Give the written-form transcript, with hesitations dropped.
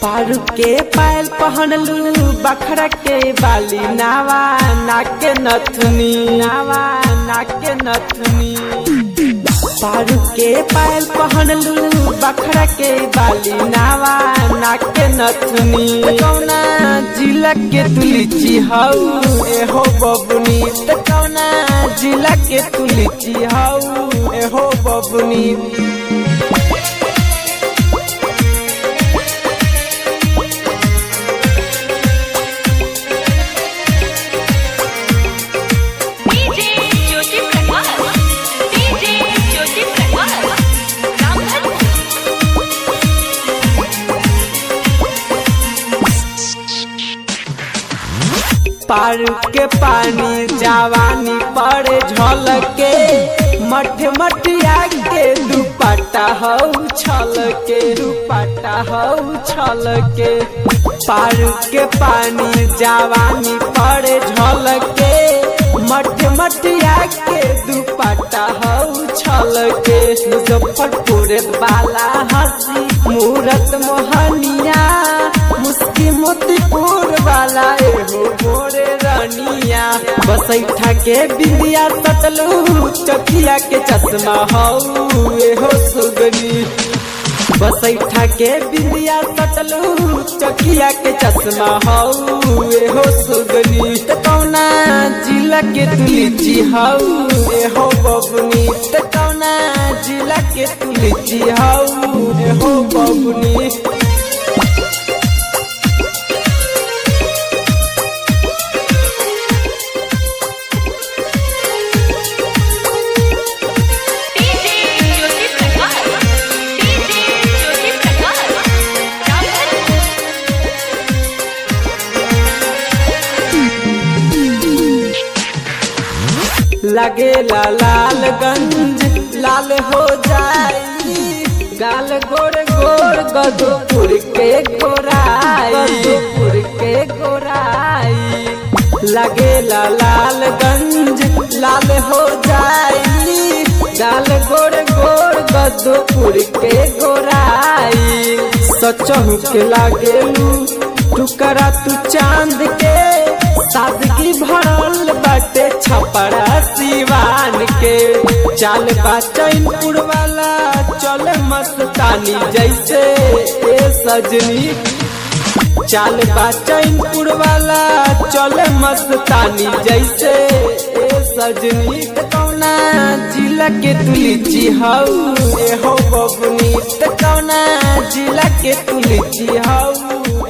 पारू के पायल पहनलू बखरा के बाली नावा नाके नथुनी नावा नाके नथुनी। पारू के पायल पहनलू बखरा के बाली नावा नाके नथुनी। कौना जिला के तुलिची हऊ एहो बबुनी, कौना जिला के तुलिची हऊ एहो बबुनी। पारू के पानी जवानी पड़े झलके मठ मठिया के दुपट्टा हऊ छलके दुपट्टा हऊ छलके। पारू के पानी जवानी पड़े झलके मठ मठिया के दुपट्टा हऊ छलके। मुजफ्फरपुर वाला हंसी मूरत मोहनिया मुस्की मोतीपुर वाला एहो मोरे रानिया। बसैठा के बिंदिया सतलू चकिया के चश्मा हऊ एहो सुगनी। बसैठा के बिंदिया सतलू चकिया के चश्मा हऊ एहो सुगनी। कौना जिला के तुलिची हऊ एहो बबुनी, कौना जिला के तुलिची हऊ एहो बबुनी। लगेला लालगंज लाल हो जाई गाल गोर गोर गदोपुर के गोराई गदोपुर के गोराई। लगेला लालगंज लाल हो जाई गाल गोर गोर गदोपुर के गोराई। सचहु के लागेलू टुकड़ा तू चांद के सादगी भरल बाटे छपरा सिवान के। चाल बा चैनपुर वाला चल मस्तानी जैसे ए सजनी। चाल बा चैनपुर वाला चल मस्तानी जैसे ए सजनी। कौना जिला के तुलिची हऊ एहो बबुनी, कौना जिला के तुलिची हऊ